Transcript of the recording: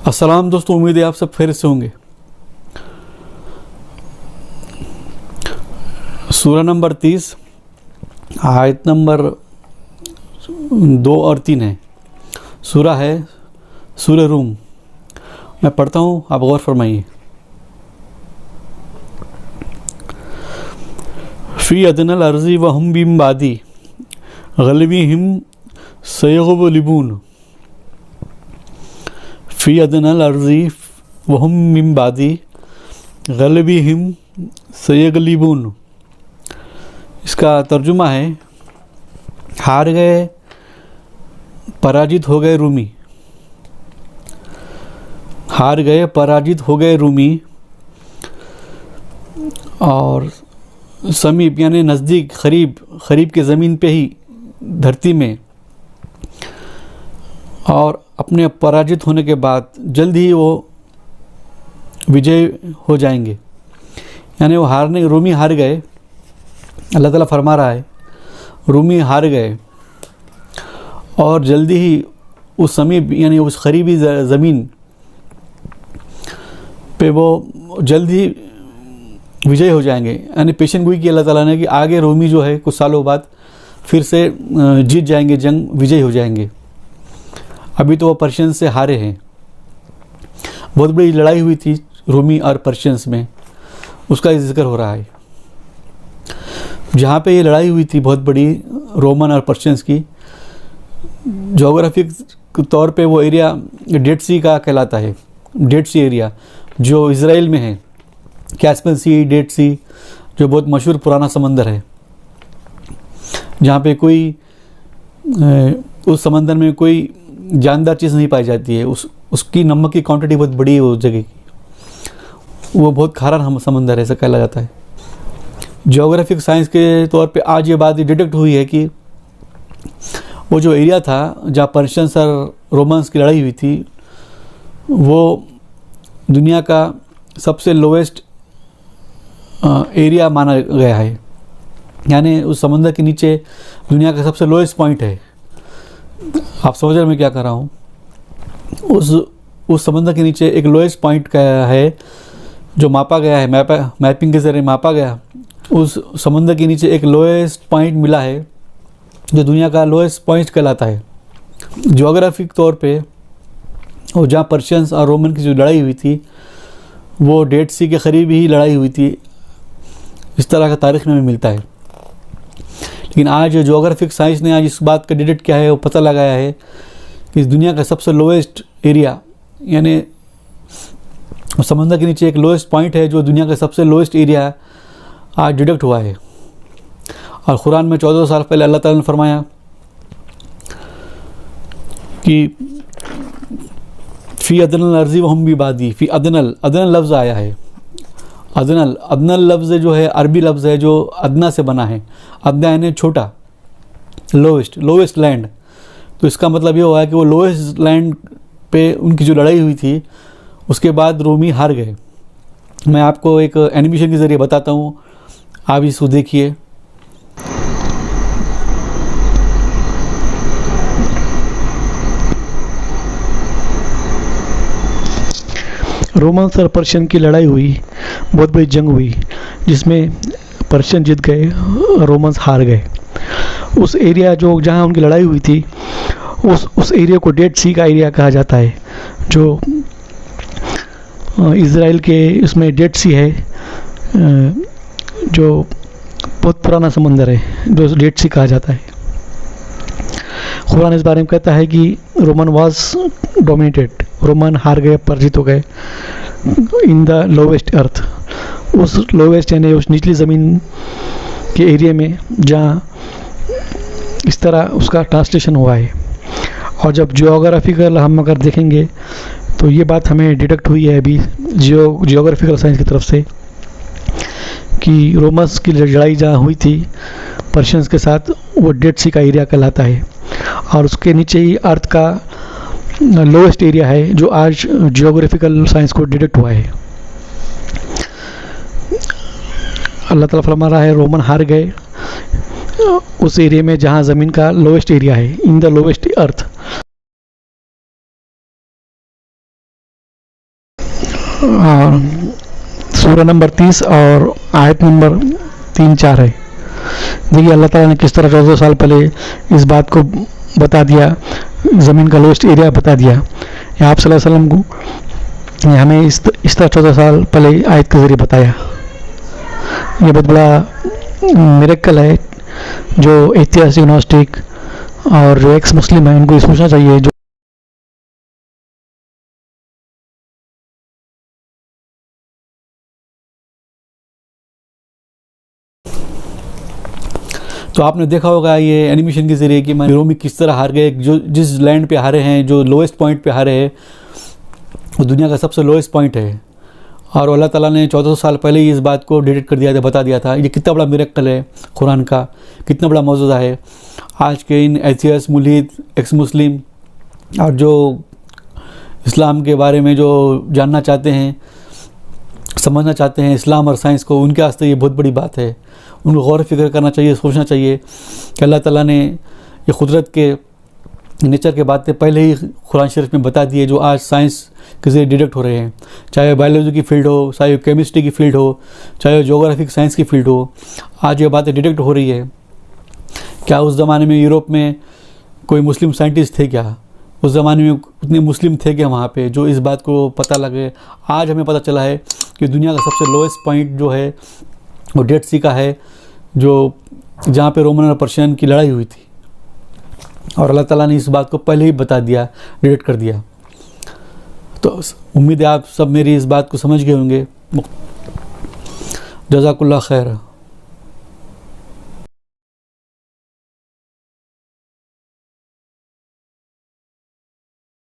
अस्सलाम दोस्तों, उम्मीद है आप सब खैरियत से होंगे। सूरा नंबर 30 आयत नंबर 2 और 3 है। सूरा है सूरह रूम। मैं पढ़ता हूँ, आप गौर फरमाइए। फ़ी अदनल अर्ज़ी व हम बिम बादी ग़लबिहिम सयग़लिबून। फ़ी अदनल अर्ज़ी व हम बिम बादी ग़लबिहिम सयग़लिबून। इसका तर्जुमा है, हार गए, पराजित हो गए रूमी। हार गए, पराजित हो गए रूमी। और समीप यानी नज़दीक, क़रीब के ज़मीन पे ही, धरती में, और अपने पराजित होने के बाद जल्द ही वो विजय हो जाएंगे। यानी वो रूमी हार गए। अल्लाह ताला फरमा रहा है, रूमी हार गए और जल्दी ही उस समीप यानी उस करीबी ज़मीन पे वो जल्द ही विजय हो जाएंगे। यानी पेशन गोई की अल्लाह ताला ने कि आगे रूमी जो है कुछ सालों बाद फिर से जीत जाएंगे, जंग विजय हो जाएंगे। अभी तो वो पर्शियन से हारे हैं। बहुत बड़ी लड़ाई हुई थी रूमी और पर्शियंस में, उसका जिक्र हो रहा है। जहाँ पे ये लड़ाई हुई थी बहुत बड़ी रोमन और पर्शियंस की, जोग्राफिक तौर पे वो एरिया डेड सी का कहलाता है। डेड सी एरिया जो इज़राइल में है, कैस्पियन सी, डेड सी, जो बहुत मशहूर पुराना समंदर है, जहाँ पे कोई उस समंदर में कोई जानदार चीज़ नहीं पाई जाती है। उसकी नमक की क्वांटिटी बहुत बड़ी है उस जगह की। वो बहुत खारा समंदर है, ऐसा कहला जाता है। ज्योग्राफिक साइंस के तौर पे आज ये बात डिटेक्ट हुई है कि वो जो एरिया था जहाँ पर्शियंस और रोमन्स की लड़ाई हुई थी, वो दुनिया का सबसे लोएस्ट एरिया माना गया है। यानी उस समंदर के नीचे दुनिया का सबसे लोएस्ट पॉइंट है। आप समझ रहे मैं क्या कर रहा हूँ? उस समंदर के नीचे एक लोएस्ट पॉइंट का है जो मापा गया है, मैपिंग के ज़रिए मापा गया। उस समंदर के नीचे एक लोएस्ट पॉइंट मिला है जो दुनिया का लोएस्ट पॉइंट कहलाता है। ज्योग्राफिक तौर पे वो जहाँ पर्शियंस और रोमन की जो लड़ाई हुई थी, वो डेड सी के करीब ही लड़ाई हुई थी, इस तरह का तारीख़ में मिलता है। लेकिन आज ज्योग्राफिक साइंस ने आज इस बात का डिटेक्ट किया है, वो पता लगाया है कि इस दुनिया का सबसे लोएस्ट एरिया, यानी समंदर के नीचे एक लोएस्ट पॉइंट है जो दुनिया का सबसे लोएस्ट एरिया आज डिटेक्ट हुआ है। और कुरान में 14 साल पहले अल्लाह ताला ने फरमाया कि फ़ी अदनल अर्ज़ी व हम भी बादी। फ़ी अदनल लफ्ज़ आया है। अदनल लफ्ज़ जो है अरबी लफ्ज़ है जो अदना से बना है। अदना यानी छोटा, लोएस्ट लैंड। तो इसका मतलब ये हुआ है कि वो लोएस्ट लैंड पे उनकी जो लड़ाई हुई थी, उसके बाद रोमी हार गए। मैं आपको एक एनिमेशन के ज़रिए बताता हूँ, आप इसको देखिए। रोमन्स और पर्शियन की लड़ाई हुई, बहुत बड़ी जंग हुई, जिसमें पर्शियन जीत गए, रोमन्स हार गए। उस एरिया जो जहाँ उनकी लड़ाई हुई थी, उस एरिया को डेड सी का एरिया कहा जाता है। जो इज़राइल के उसमें डेड सी है, जो बहुत पुराना समंदर है, जो डेड सी कहा जाता है। कुरान इस बारे में कहता है कि रोमन वाज डोमिनेटेड, रोमन हार गए, पराजित हो गए इन द लोवेस्ट अर्थ। उस लोवेस्ट यानी उस निचली ज़मीन के एरिया में जहाँ इस तरह उसका ट्रांसलेशन हुआ है। और जब जियोग्राफिकल हम अगर देखेंगे तो ये बात हमें डिटेक्ट हुई है अभी जियोग्राफिकल साइंस की तरफ से कि रोमन्स की लड़ाई जहाँ हुई थी पर्शियंस के साथ, वो डेड सी का एरिया कहलाता है। और उसके नीचे ही अर्थ का लोएस्ट एरिया है जो आज जियोग्राफिकल साइंस को डिटेक्ट हुआ है। अल्लाह ताला फरमा रहा है, रोमन हार गए उस एरिया में जहाँ ज़मीन का लोएस्ट एरिया है, इन द लोएस्ट अर्थ। सूरह नंबर 30 और आयत नंबर 3-4 है। देखिए अल्लाह ताला ने किस तरह 14 साल पहले इस बात को बता दिया, ज़मीन का लोएस्ट एरिया बता दिया। या आप सल्लल्लाहु अलैहि वसल्लम को हमें इस तरह 14 साल पहले आयत के ज़रिए बताया। ये बहुत बड़ा मिरेकल है जो ऐतिहासिक नॉस्टिक और जो एक्स मुस्लिम है उनको ये सोचना चाहिए। जो तो आपने देखा होगा ये एनिमेशन के ज़रिए कि रोमी किस तरह हार गए, जो जिस लैंड पे हारे हैं, जो लोएस्ट पॉइंट पे हारे हैं, वो दुनिया का सबसे लोएस्ट पॉइंट है। और अल्लाह ताला ने 1400 साल पहले ही इस बात को डिटेक्ट कर दिया था, बता दिया था। ये कितना बड़ा मिरेकल है कुरान का, कितना बड़ा मौजूदा है। आज के इन एथियस, मुल्हिद, एक्स मुस्लिम और जो इस्लाम के बारे में जो जानना चाहते हैं, समझना चाहते हैं इस्लाम और साइंस को, उनके वास्ते ये बहुत बड़ी बात है। उनको गौर फिक्र करना चाहिए, सोचना चाहिए कि अल्लाह ताला ने ये कुदरत के नेचर के बातें पहले ही कुरान शरीफ में बता दी है, जो आज साइंस के ज़रिए डिटेक्ट हो रहे हैं। चाहे बायोलॉजी की फील्ड हो, चाहे केमिस्ट्री की फील्ड हो, चाहे जोग्राफिक साइंस की फील्ड हो, आज ये बातें डिटेक्ट हो रही है। क्या उस ज़माने में यूरोप में कोई मुस्लिम साइंटिस्ट थे क्या? उस ज़माने में उतने मुस्लिम थे क्या वहाँ पे जो इस बात को पता लगे? आज हमें पता चला है कि दुनिया का सबसे लोएस्ट पॉइंट जो है वो डेड सी का है, जो जहाँ पे रोमन और पर्शियन की लड़ाई हुई थी। और अल्लाह ताला ने इस बात को पहले ही बता दिया, डिटेक्ट कर दिया। तो उम्मीद है आप सब मेरी इस बात को समझ गए होंगे। जज़ाकुल्लाह खैर।